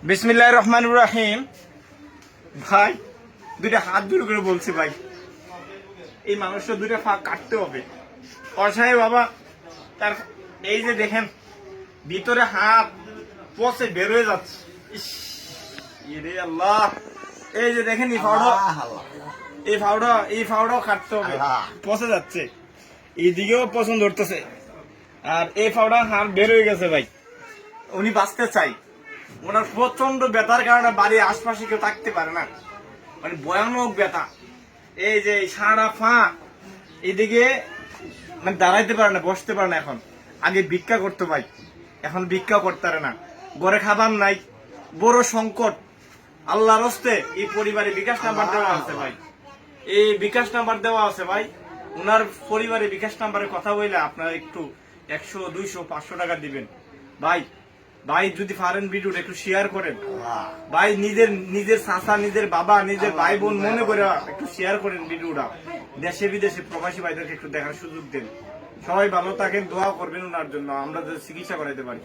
বিসমিল্লাহির রহমানির রহিম। ভাই দুইটা হাত দূর করে বলছি ভাই, এই মানুষটা দুইটা ফাঁক কাটতে হবে। অসহায় বাবা, তার এই যে দেখেন ভিতরে হাত পচে বের হয়ে যাচ্ছে। ইস, ইরে আল্লাহ, এই যে দেখেন এই ফাউডাও কাটতে হবে, পচে যাচ্ছে। এইদিকেও পছন্দ ধরতেছে, আর এই ফাউডা হাত বের হয়ে গেছে ভাই। উনি বাঁচতে চাই, ওনার প্রচন্ড ব্যথার কারণে বাড়ির আশপাশে কেউ থাকতে পারে না, মানে ভয়ানক ব্যথা। এই যে সারা ফা এদিকে মানে দাঁড়াইতে পারে না, বসতে পারে না। এখন আগে ভিক্ষা করতে ভাই, এখন ভিক্ষা করতে পারে না, ঘরে খাবার নাই, বড় সংকট। আল্লাহর হস্তে এই পরিবারে বিকাশ নাম্বার দেওয়া আছে ভাই, এই বিকাশ নাম্বার দেওয়া আছে ভাই। ওনার পরিবারে বিকাশ নাম্বারে কথা বললে আপনারা একটু 100, 200, 500 টাকা দিবেন ভাই। ভাই যদি পারেন ভিডিওটা একটু শেয়ার করেন ভাই, নিজের চাচা, নিজের বাবা, নিজের ভাই বোন মনে করে একটু শেয়ার করেন ভিডিওটা। দেশে বিদেশে প্রবাসী ভাইদেরকে একটু দেখার সুযোগ দেন। সবাই ভালো থাকেন, দোয়া করবেন ওনার জন্য, আমরা যাতে চিকিৎসা করাইতে পারি।